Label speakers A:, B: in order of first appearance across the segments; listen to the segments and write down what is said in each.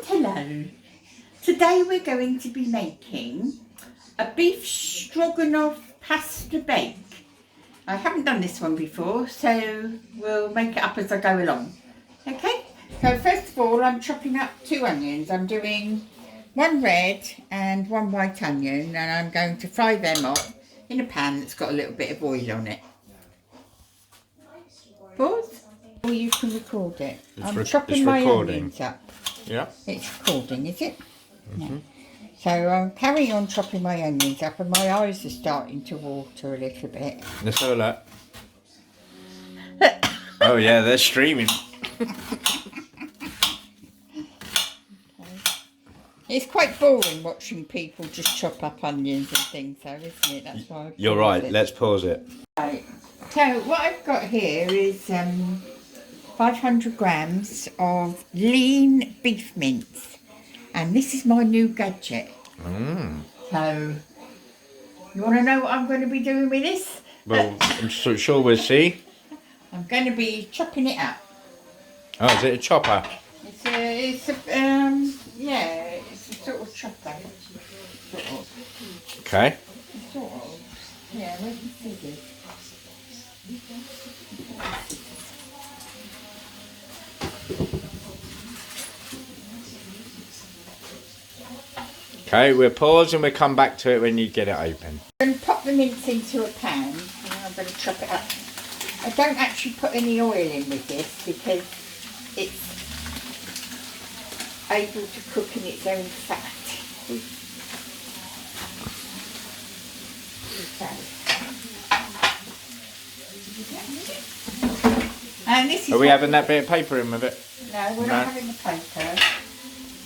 A: Hello. Today we're going to be making a beef stroganoff pasta bake. I haven't done this one before, so we'll make it up as I go along. Okay, so first of all I'm chopping up 2 onions. I'm doing 1 red and 1 white onion, and I'm going to fry them up in a pan that's got a little bit of oil on it. Pause. Or you can record it. I'm chopping my onions up.
B: Yeah.
A: It's recording, is it? Mm-hmm. No. So I'm carrying on chopping my onions up, and my eyes are starting to water a little bit.
B: Let's have a look. Oh yeah, they're streaming.
A: It's quite boring watching people just chop up onions and things, though, isn't it? That's why.
B: You're right. Let's pause it.
A: Right. So what I've got here is 500 grams of lean beef mince, and this is my new gadget. So you want to know what I'm going to be doing with this?
B: Well, I'm sure we'll see.
A: I'm going to be chopping it up.
B: Oh, is it a chopper?
A: It's a sort of chopper. Sort of.
B: Okay.
A: Sort of. Yeah, where's the scissors?
B: Okay, we'll pause and we'll come back to it when you get it open.
A: I'm going to pop the mince into a pan, and I'm going to chop it up. I don't actually put any oil in with this because it's able to cook in its own fat. And this is.
B: Are we having that bit of paper in with it?
A: No, we're not having the paper.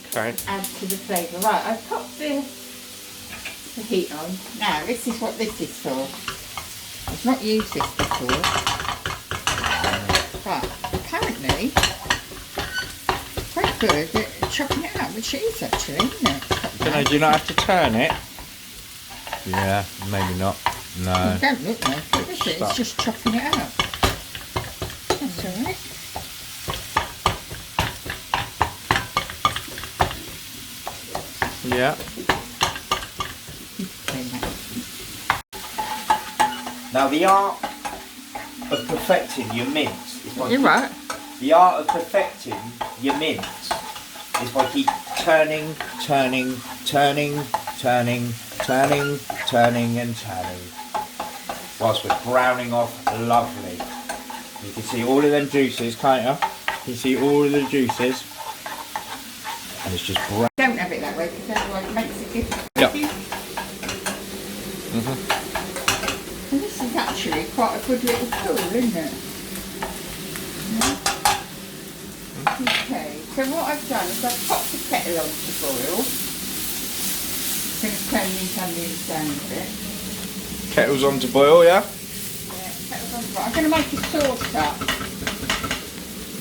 B: Okay.
A: Add to the flavour. Right, I've popped the heat on. Now, this is what this is for. I've not used this before. But apparently, quite good at chopping it up, which it is actually, isn't it?
B: Do you not have to turn it? Yeah, maybe not. No.
A: It don't look like it, does it? It's just chopping it up. That's alright.
B: Yeah.
C: Now the art of perfecting your mince is by
A: You're right.
C: The art of perfecting your mince is by keep turning and turning whilst we're browning off lovely. You can see all of them juices, can't you? You can see all of the juices, and it's just brown.
A: Don't have it that way because otherwise it makes a difference.
B: Yep.
A: And this is actually quite a good little tool, isn't it? Okay, so what I've done is I've popped the kettle on to boil. I'm going to turn these onions down a bit.
B: Kettle's on to boil, yeah?
A: Yeah, kettle's on to boil. I'm going to make a sauce up.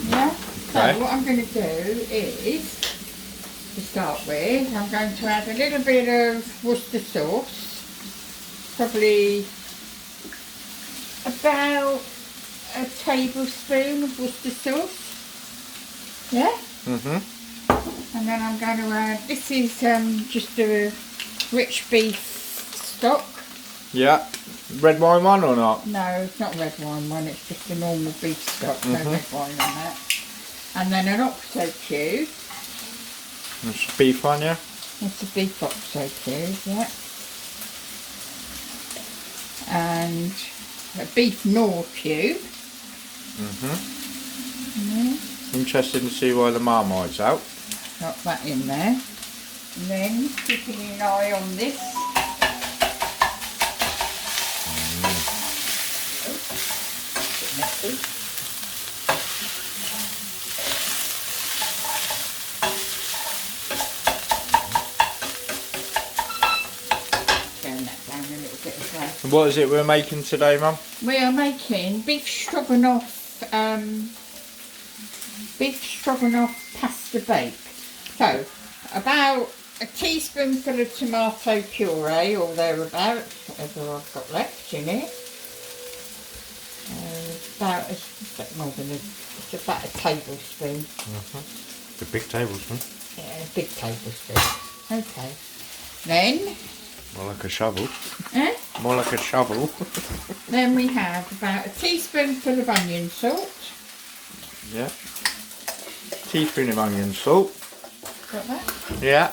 A: Yeah? So
B: Okay.
A: what I'm going to do is, to start with, I'm going to add a little bit of Worcester sauce. Probably about a tablespoon of Worcester sauce. Yeah? And then I'm going to add, this is just a rich beef stock.
B: Yeah. Red wine one or not?
A: No, it's not red wine one, it's just a normal beef stock, no red wine on that. And then an oxo cube.
B: It's beef one, yeah?
A: It's a beef oxo cube, yeah. And a beef Knour cube.
B: Interesting to see why the Marmite's out.
A: Got that in there. And then keeping an eye on this. Oh, a bit messy. Turn that down a little bit as well.
B: And what is it we're making today, Mum?
A: We are making beef stroganoff pasta bake. So about a teaspoonful of tomato puree or thereabouts, whatever I've got left in it. About a bit more than it's about a tablespoon.
B: The big tablespoon.
A: Yeah, a big tablespoon. Okay. Then,
B: More like a shovel.
A: eh?
B: More like a shovel.
A: Then we have about a teaspoonful of onion salt.
B: Yeah. Teaspoon of onion salt.
A: Got that?
B: Yeah.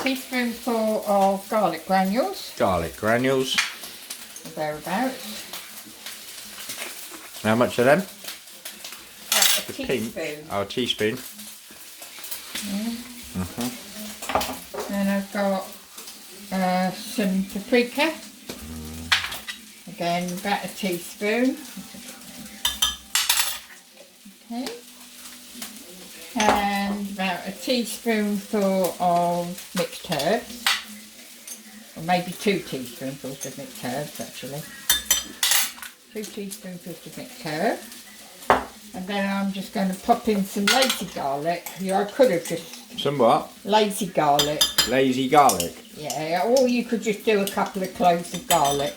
A: Teaspoonful of garlic granules.
B: Garlic granules.
A: Or thereabouts.
B: How much of them?
A: A
B: The
A: teaspoon.
B: Oh, a teaspoon.
A: Then I've got some paprika. Again, about a teaspoon. Okay. And about a teaspoonful of mixed herbs. Or maybe 2 teaspoonfuls of mixed herbs actually. 2 teaspoonfuls of mixed herbs. And then I'm just going to pop in some lazy garlic. Yeah, I could have just...
B: Some what?
A: Lazy garlic.
B: Lazy garlic.
A: Yeah, or you could just do a couple of cloves of garlic.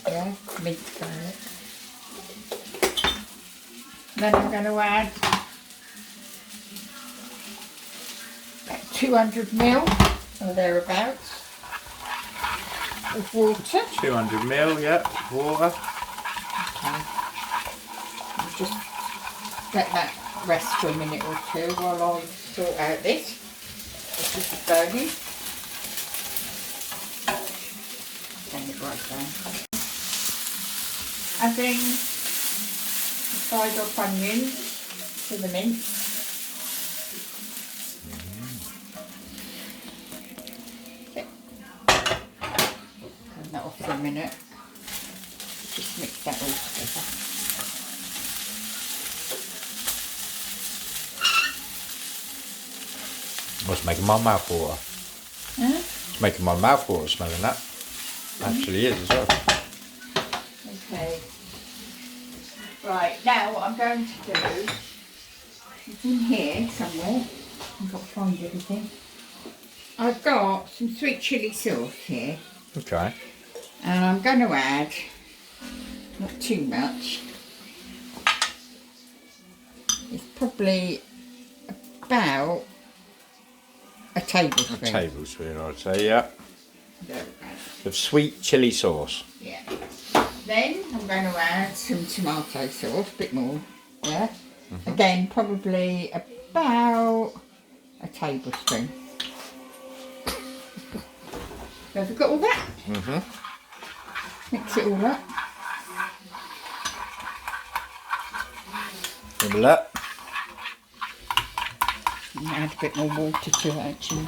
A: Yeah, minced garlic. Then I'm going to add about 200ml or thereabouts of water.
B: 200ml, yeah. Water.
A: Okay. I'll just let that rest for a minute or two while I sort out this. This is burning. Bring it right down. Adding the fried up onions to the mince. Turn that off for a minute. Just mix that all together.
B: What's making my mouth water?
A: Huh?
B: It's making my mouth water smelling that. Actually is as well.
A: Okay. Right, now what I'm going to do is in here somewhere. I've got to find everything. I've got some sweet chilli sauce here.
B: Okay.
A: And I'm going to add, not too much, it's probably about a tablespoon.
B: A tablespoon, I'd say, yeah.
A: There we go.
B: Of sweet chilli sauce.
A: Yeah. Then I'm going to add some tomato sauce, a bit more. Yeah. Again, probably about a tablespoon. So have we got all that? Mix it all up.
B: Have a look.
A: And add a bit more water to it actually.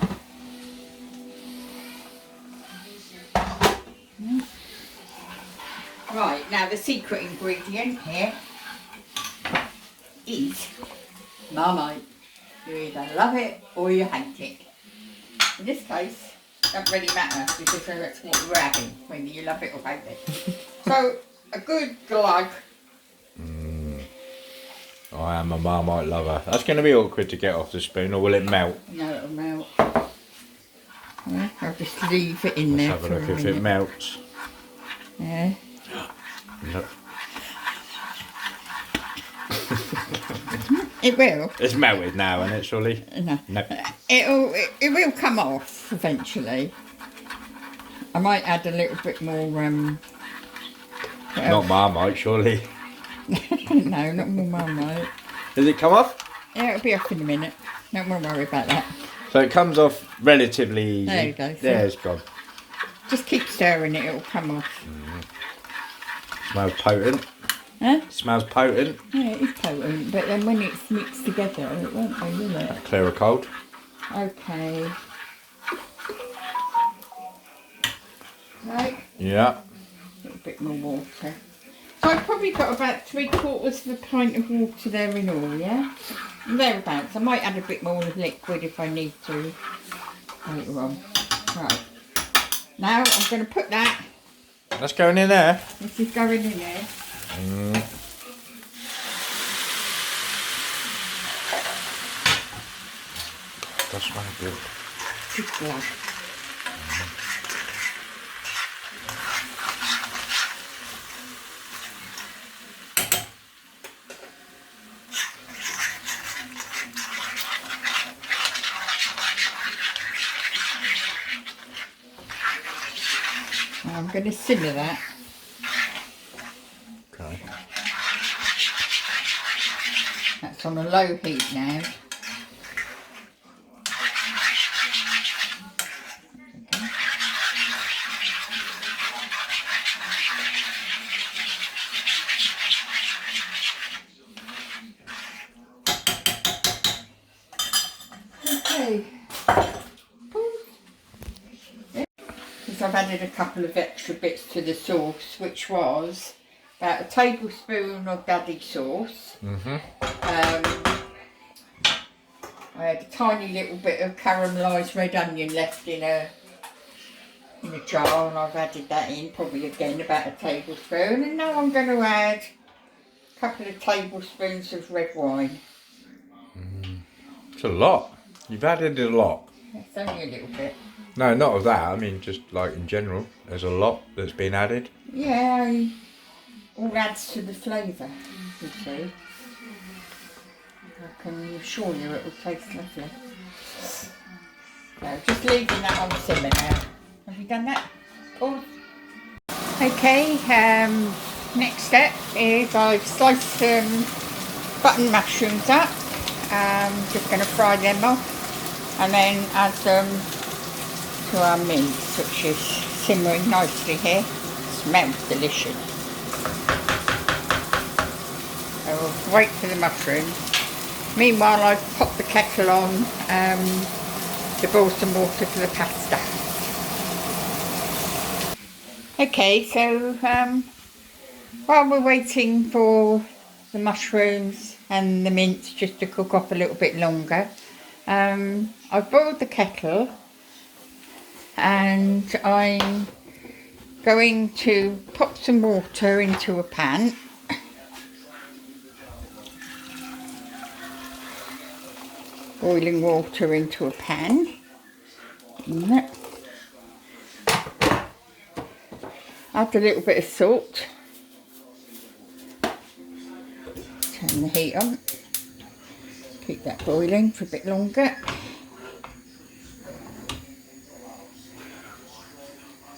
A: Right, now the secret ingredient here is Marmite. You either love it or you hate it. In this case, it doesn't really matter because that's what we're having, whether you love it or hate it. So, a good glug.
B: I am a Marmite lover. That's going to be awkward to get off the spoon, or will it melt?
A: No, it'll melt. Yeah, I'll just leave it in there.
B: Let's have a look
A: for
B: if
A: minute.
B: it melts.
A: Yeah.
B: Look.
A: It will.
B: It's melted now, isn't it, surely?
A: No.
B: No.
A: It will come off eventually. I might add a little bit more.
B: Not Marmite, surely.
A: No, not more Marmite.
B: Does it come off?
A: Yeah, it'll be off in a minute. Don't worry about that.
B: So it comes off relatively easy.
A: There you go, see?
B: There it's gone.
A: Just keep stirring it, it'll come off.
B: Smells potent.
A: Huh?
B: Smells potent.
A: Yeah, it is potent, but then when it's mixed together, it won't be, will it?
B: Clear a cold.
A: Okay. Right,
B: Yeah.
A: a little bit more water. So I've probably got about 3/4 of a pint of water there in all, yeah? Thereabouts. I might add a bit more liquid if I need to later on. Right. Now I'm going to put that.
B: That's going in there.
A: This is going in there.
B: Does smell good.
A: Good blood. going to simmer that.
B: Okay.
A: That's on a low heat now. Okay. Because I've added a couple of extra bits to the sauce, which was about a tablespoon of daddy sauce. I had a tiny little bit of caramelised red onion left in a jar, and I've added that in, probably again about a tablespoon. And now I'm going to add a couple of tablespoons of red wine.
B: It's a lot. You've added a lot.
A: It's only a little bit.
B: No, not of that. I mean, just like in general, there's a lot that's been added.
A: Yeah, all adds to the flavour, you see. I can assure you it will taste lovely. So just leaving that on simmer now. Have you done that? Paul? Okay, next step is I've sliced some button mushrooms up. Just going to fry them off and then add them to our mince, which is simmering nicely here. Smells delicious. So we'll wait for the mushrooms. Meanwhile, I've popped the kettle on to boil some water for the pasta. Okay, so while we're waiting for the mushrooms and the mince just to cook off a little bit longer, I've boiled the kettle and I'm going to pop some water into a pan. Boiling water into a pan. Add a little bit of salt. Turn the heat on. Keep that boiling for a bit longer.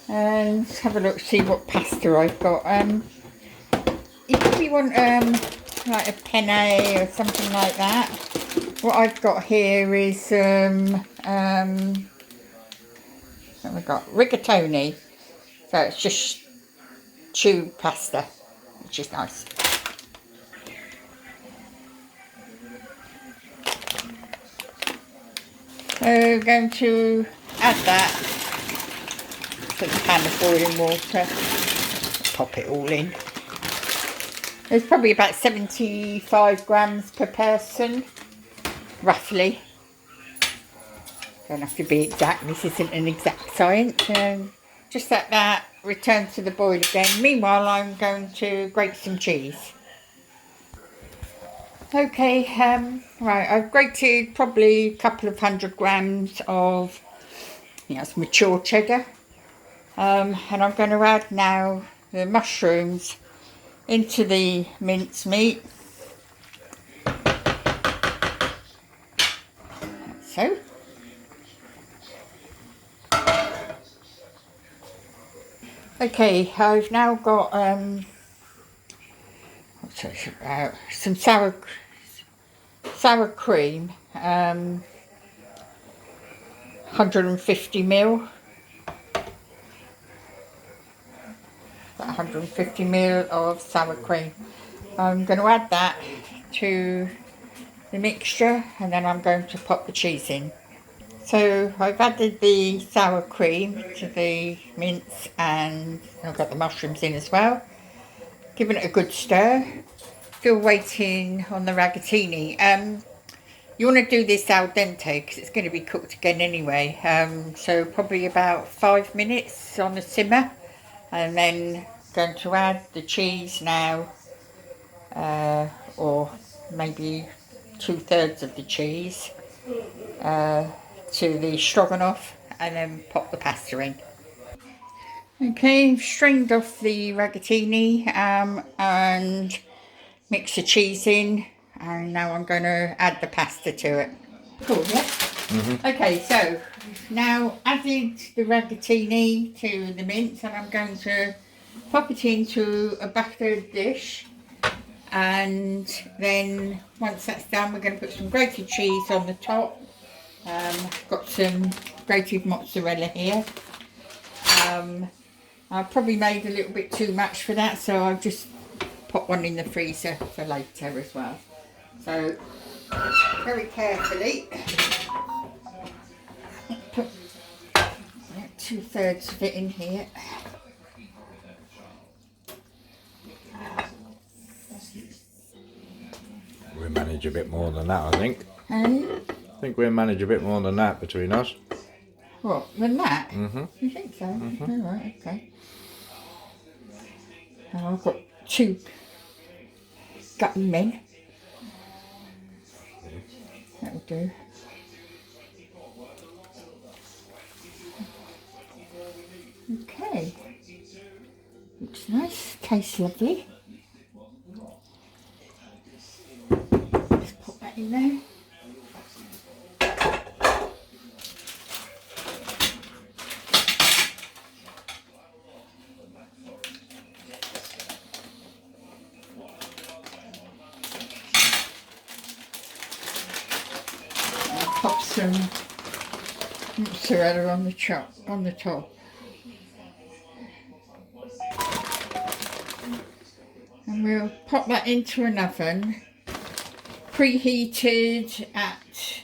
A: And have a look, see what pasta I've got. You probably want like a penne or something like that. What I've got here is what have I got? Rigatoni. So it's just tube pasta, which is nice. So I'm going to add that to the pan of boiling water. Pop it all in. There's probably about 75 grams per person, roughly. Don't have to be exact, this isn't an exact science. Just let that return to the boil again. Meanwhile, I'm going to grate some cheese. Okay, right, I've grated probably a couple of 100 grams of, it's mature cheddar. And I'm going to add now the mushrooms into the mincemeat. So. Okay, I've now got some sour cream, 150 ml. 150 ml of sour cream. I'm going to add that to the mixture and then I'm going to pop the cheese in. So I've added the sour cream to the mince and I've got the mushrooms in as well. Giving it a good stir. Still waiting on the ragatini. You want to do this al dente because it's going to be cooked again anyway. So probably about 5 minutes on the simmer. And then going to add the cheese now. Or maybe 2/3 of the cheese. To the stroganoff and then pop the pasta in. Okay, I've strained off the ragatini and mix the cheese in and now I'm going to add the pasta to it. Cool, yeah? Okay, so now added the ragatini to the mince, and I'm going to pop it into a battered dish, and then once that's done we're going to put some grated cheese on the top. Got some grated mozzarella here. I probably made a little bit too much for that, so I've just put one in the freezer for later as well. So very carefully put 2/3 of it in here.
B: We manage a bit more than that, I think.
A: And
B: I think we'll manage a bit more than that between us.
A: what, than that?
B: Mm-hmm.
A: You think so? All right, okay. I've got 2 gutty men. That'll do. Okay. Looks nice, tastes lovely. Just put that in there. Pop some mozzarella on the top. And we'll pop that into an oven, preheated at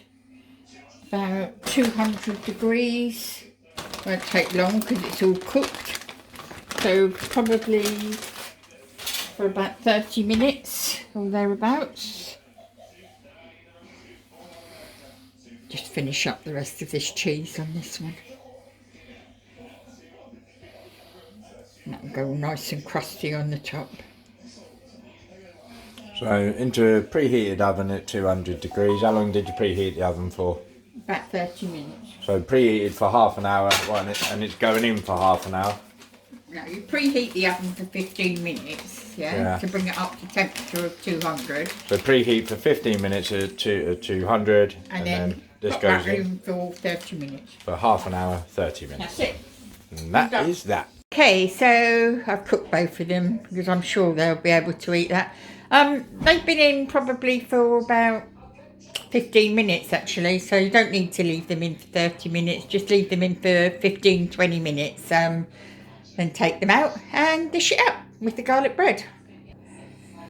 A: about 200 degrees. Won't take long because it's all cooked. So probably for about 30 minutes or thereabouts. Just finish up the rest of this cheese on this one. And that'll go nice and crusty on the top.
B: So into a preheated oven at 200 degrees. How long did you preheat the oven for?
A: About 30 minutes.
B: So preheated for half an hour, and it's going in for half an hour.
A: No, you preheat the oven for 15 minutes, yeah, to bring it up to temperature of 200.
B: So preheat for 15 minutes at 200,
A: And then
B: this
A: put
B: goes
A: that
B: in
A: for 30 minutes.
B: for half an hour, 30 minutes.
A: That's it.
B: And that
A: Done.
B: is that.
A: Okay, so I've cooked both of them because I'm sure they'll be able to eat that. They've been in probably for about 15 minutes actually, so you don't need to leave them in for 30 minutes, just leave them in for 15-20 minutes, then take them out and dish it up with the garlic bread.